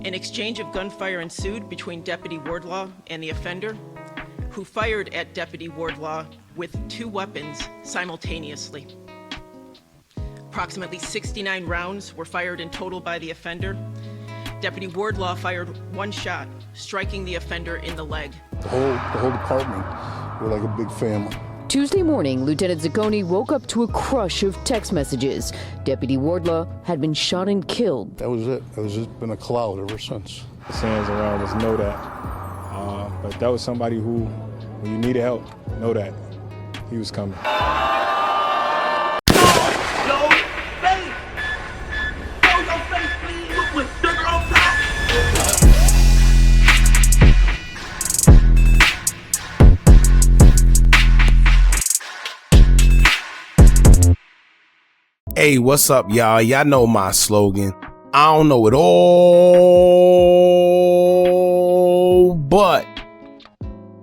An exchange of gunfire ensued between Deputy Wordlaw and the offender, who fired at Deputy Wordlaw with 2 weapons simultaneously. Approximately 69 rounds were fired in total by the offender. Deputy Wordlaw fired 1 shot, striking the offender in the leg. The whole department, we're like a big family. Tuesday morning, Lieutenant Zacconi woke up to a crush of text messages. Deputy Wordlaw had been shot and killed. That was it. It was just been a cloud ever since. The sayings around was know that. But that was somebody who, when you needed help, know that he was coming. Hey, what's up, y'all? Y'all know my slogan. I don't know it all, but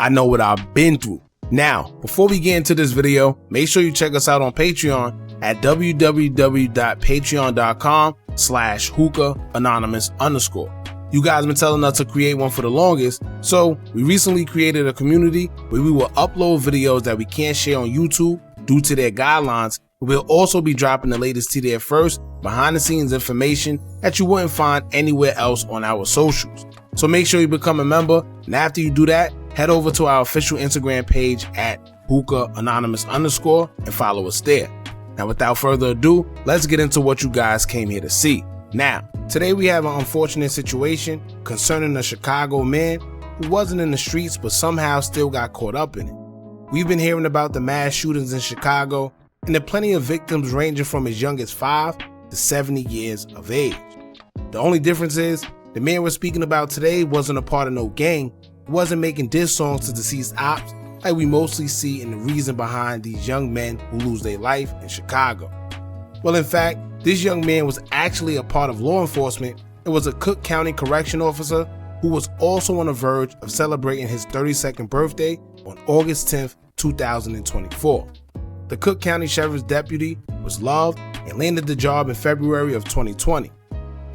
I know what I've been through. Now, before we get into this video, make sure you check us out on Patreon at www.patreon.com/Hookah Anonymous _. You guys been telling us to create one for the longest, so we recently created a community where we will upload videos that we can't share on YouTube due to their guidelines. We'll also be dropping the latest to there first, behind the scenes information that you wouldn't find anywhere else on our socials. So make sure you become a member, and after you do that, head over to our official Instagram page at Hookah Anonymous _ and follow us there. Now without further ado, let's get into what you guys came here to see. Now, today we have an unfortunate situation concerning a Chicago man who wasn't in the streets but somehow still got caught up in it. We've been hearing about the mass shootings in Chicago, and there are plenty of victims ranging from as young as 5 to 70 years of age. The only difference is, the man we're speaking about today wasn't a part of no gang, wasn't making diss songs to deceased ops like we mostly see in the reason behind these young men who lose their life in Chicago. Well, in fact, this young man was actually a part of law enforcement and was a Cook County correction officer who was also on the verge of celebrating his 32nd birthday on August 10th, 2024. The Cook County Sheriff's deputy was loved and landed the job in February of 2020.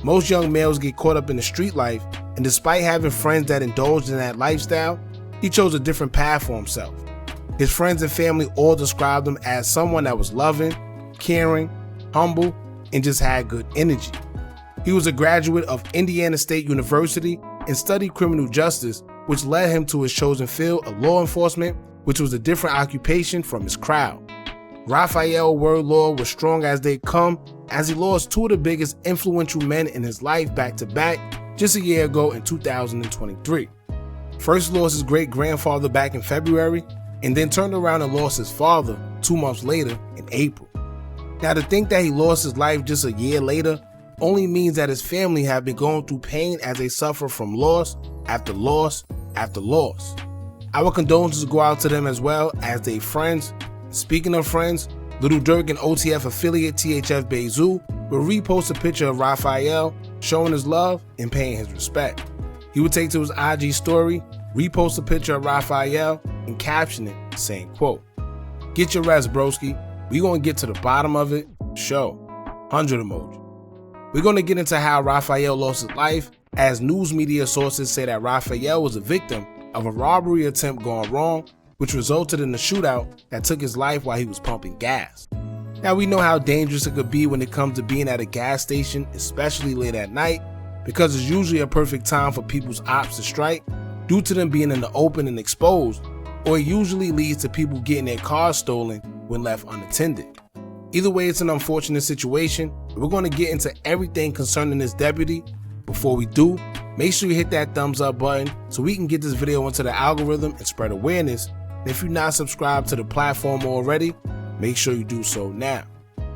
Most young males get caught up in the street life, and despite having friends that indulged in that lifestyle, he chose a different path for himself. His friends and family all described him as someone that was loving, caring, humble, and just had good energy. He was a graduate of Indiana State University and studied criminal justice, which led him to his chosen field of law enforcement, which was a different occupation from his crowd. Rafael Wordlaw was strong as they come, as he lost 2 of the biggest influential men in his life back to back just a year ago in 2023. First lost his great-grandfather back in February, and then turned around and lost his father 2 months later in April. Now, to think that he lost his life just a year later only means that his family have been going through pain as they suffer from loss after loss after loss. Our condolences go out to them as well as their friends. Speaking of friends, Lil Durk and OTF affiliate THF Bezu will repost a picture of Rafael showing his love and paying his respect. He would take to his IG story, repost a picture of Rafael, and caption it saying, quote, "Get your rest, broski. We gonna get to the bottom of it. Show 100 emoji." We're gonna get into how Rafael lost his life, as news media sources say that Rafael was a victim of a robbery attempt gone wrong, which resulted in a shootout that took his life while he was pumping gas. Now, we know how dangerous it could be when it comes to being at a gas station, especially late at night, because it's usually a perfect time for people's ops to strike due to them being in the open and exposed, or it usually leads to people getting their cars stolen when left unattended. Either way, it's an unfortunate situation. We're going to get into everything concerning this deputy. Before we do, make sure you hit that thumbs up button so we can get this video into the algorithm and spread awareness. And if you're not subscribed to the platform already, make sure you do so now.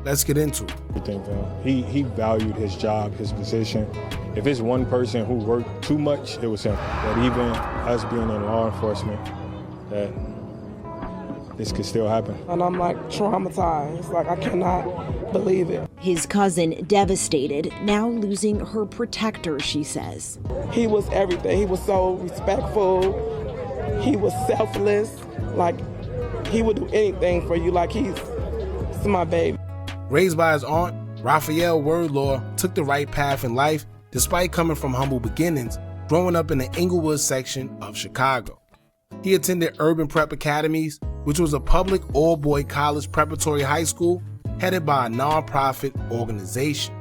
Let's get into it. He valued his job, his position. If it's one person who worked too much, it was him. That even us being in law enforcement, that this could still happen. And I'm like traumatized, like I cannot believe it. His cousin devastated, now losing her protector, she says. He was everything. He was so respectful. He was selfless. Like, he would do anything for you. Like, he's my baby. Raised by his aunt, Rafael Wordlaw took the right path in life despite coming from humble beginnings, growing up in the Inglewood section of Chicago. He attended Urban Prep Academies, which was a public all-boy college preparatory high school headed by a non-profit organization.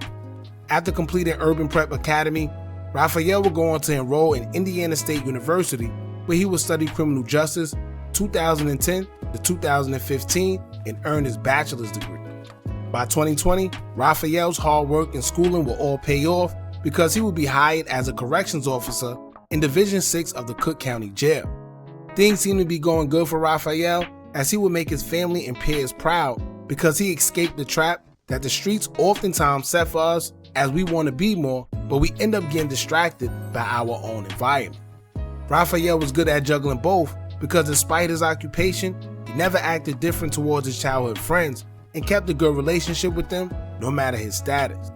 After completing Urban Prep Academy, Rafael would go on to enroll in Indiana State University, where he would study criminal justice 2010 to 2015 and earn his bachelor's degree. By 2020, Rafael's hard work and schooling will all pay off because he would be hired as a corrections officer in Division 6 of the Cook County Jail. Things seem to be going good for Rafael as he would make his family and peers proud because he escaped the trap that the streets oftentimes set for us as we want to be more, but we end up getting distracted by our own environment. Rafael was good at juggling both because despite his occupation, he never acted different towards his childhood friends and kept a good relationship with them no matter his status.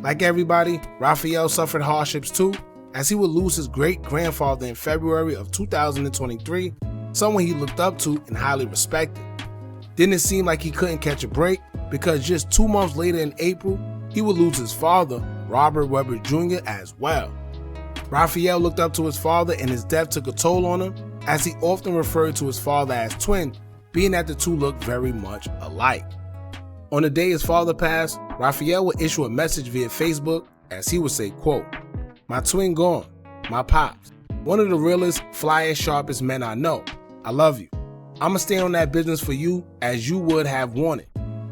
Like everybody, Rafael suffered hardships too, as he would lose his great-grandfather in February of 2023, someone he looked up to and highly respected. Didn't it seem like he couldn't catch a break because just 2 months later in April, he would lose his father, Robert Weber Jr. as well. Rafael looked up to his father and his death took a toll on him, as he often referred to his father as twin, being that the two looked very much alike. On the day his father passed, Rafael would issue a message via Facebook as he would say, quote, "My twin gone, my pops, one of the realest, flyest, sharpest men I know. I love you. I'ma stay on that business for you as you would have wanted.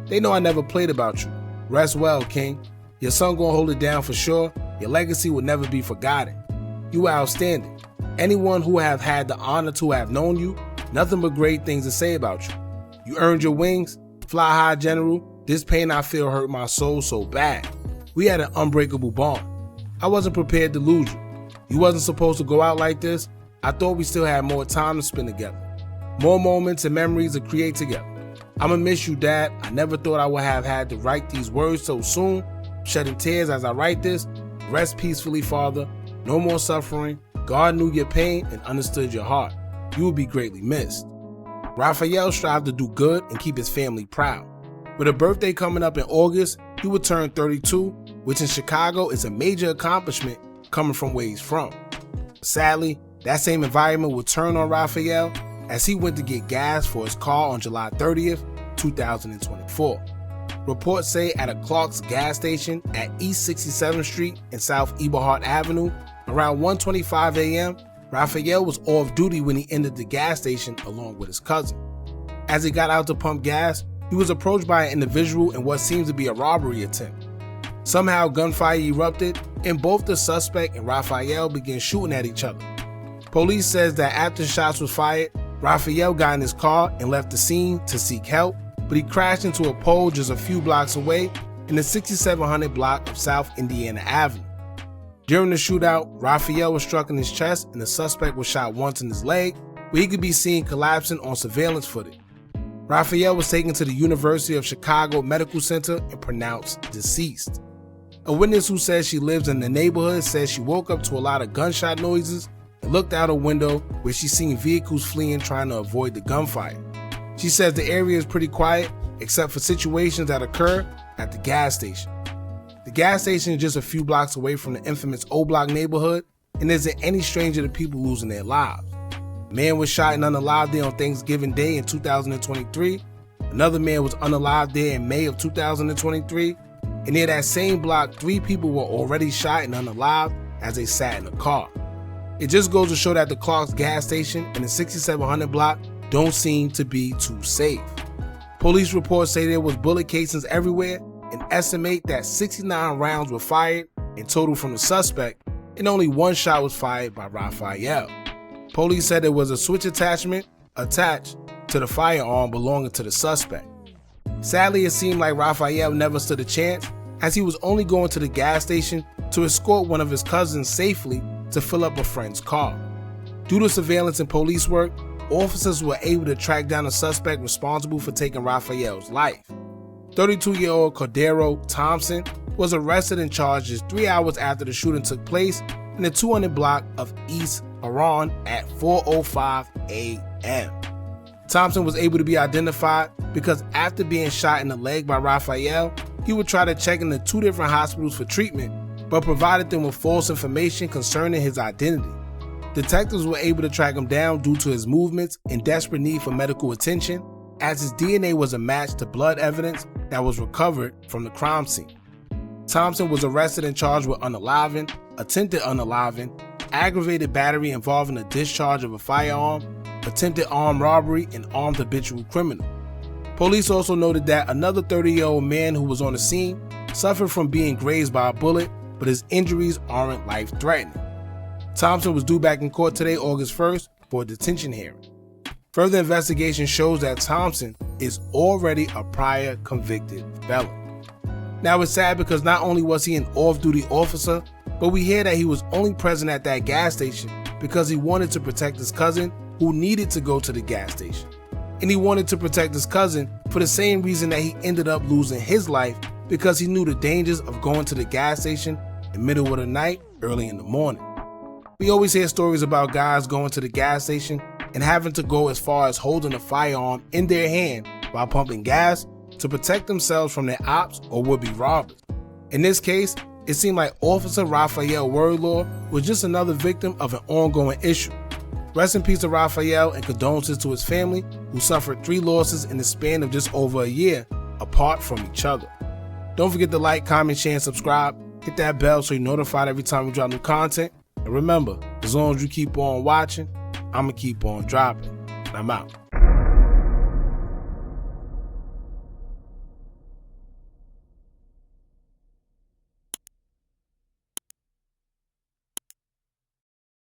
They know I never played about you. Rest well, King. Your son gonna hold it down for sure. Your legacy will never be forgotten. You are outstanding. Anyone who have had the honor to have known you, nothing but great things to say about you. You earned your wings. Fly high, General. This pain I feel hurt my soul so bad. We had an unbreakable bond. I wasn't prepared to lose you. You wasn't supposed to go out like this. I thought we still had more time to spend together. More moments and memories to create together. I'ma miss you, Dad. I never thought I would have had to write these words so soon. Shedding tears as I write this. Rest peacefully, Father. No more suffering. God knew your pain and understood your heart. You will be greatly missed." Rafael strived to do good and keep his family proud. With a birthday coming up in August, he would turn 32, which in Chicago is a major accomplishment coming from where he's from. Sadly, that same environment would turn on Rafael as he went to get gas for his car on July 30th, 2024. Reports say at a Clark's gas station at East 67th Street and South Eberhard Avenue, around 1:25 a.m., Rafael was off duty when he entered the gas station along with his cousin. As he got out to pump gas, he was approached by an individual in what seems to be a robbery attempt. Somehow gunfire erupted and both the suspect and Rafael began shooting at each other. Police says that after shots was fired, Rafael got in his car and left the scene to seek help, but he crashed into a pole just a few blocks away in the 6700 block of South Indiana Avenue. During the shootout, Rafael was struck in his chest and the suspect was shot once in his leg, where he could be seen collapsing on surveillance footage. Rafael was taken to the University of Chicago Medical Center and pronounced deceased. A witness who says she lives in the neighborhood says she woke up to a lot of gunshot noises and looked out a window where she seen vehicles fleeing trying to avoid the gunfire. She says the area is pretty quiet except for situations that occur at the gas station. The gas station is just a few blocks away from the infamous O-Block neighborhood and isn't any stranger to people losing their lives. A man was shot and unalived there on Thanksgiving Day in 2023. Another man was unalived there in May of 2023. And near that same block, 3 people were already shot and unalived as they sat in a car. It just goes to show that the Clark's gas station and the 6700 block don't seem to be too safe. Police reports say there was bullet casings everywhere and estimate that 69 rounds were fired in total from the suspect and only 1 shot was fired by Rafael. Police said there was a switch attachment attached to the firearm belonging to the suspect. Sadly, it seemed like Rafael never stood a chance as he was only going to the gas station to escort one of his cousins safely to fill up a friend's car. Due to surveillance and police work, officers were able to track down the suspect responsible for taking Rafael's life. 32-year-old Cordero Thompson was arrested and charged just 3 hours after the shooting took place in the 200 block of East Iran at 4:05 a.m. Thompson was able to be identified because after being shot in the leg by Rafael, he would try to check into 2 different hospitals for treatment, but provided them with false information concerning his identity. Detectives were able to track him down due to his movements and desperate need for medical attention, as his DNA was a match to blood evidence that was recovered from the crime scene. Thompson was arrested and charged with unaliving, attempted unaliving, aggravated battery involving a discharge of a firearm, attempted armed robbery, and armed habitual criminal. Police also noted that another 30-year-old man who was on the scene suffered from being grazed by a bullet, but his injuries aren't life-threatening. Thompson was due back in court today, August 1st, for a detention hearing. Further investigation shows that Thompson is already a prior convicted felon. Now it's sad because not only was he an off-duty officer, but we hear that he was only present at that gas station because he wanted to protect his cousin who needed to go to the gas station. And he wanted to protect his cousin for the same reason that he ended up losing his life, because he knew the dangers of going to the gas station in the middle of the night, early in the morning. We always hear stories about guys going to the gas station and having to go as far as holding a firearm in their hand while pumping gas to protect themselves from their ops or would-be robbers. In this case, it seemed like Officer Rafael Wordlaw was just another victim of an ongoing issue. Rest in peace to Rafael, and condolences to his family, who suffered 3 losses in the span of just over a year apart from each other. Don't forget to like, comment, share, and subscribe. Hit that bell so you're notified every time we drop new content. And remember, as long as you keep on watching, I'ma keep on dropping. And I'm out.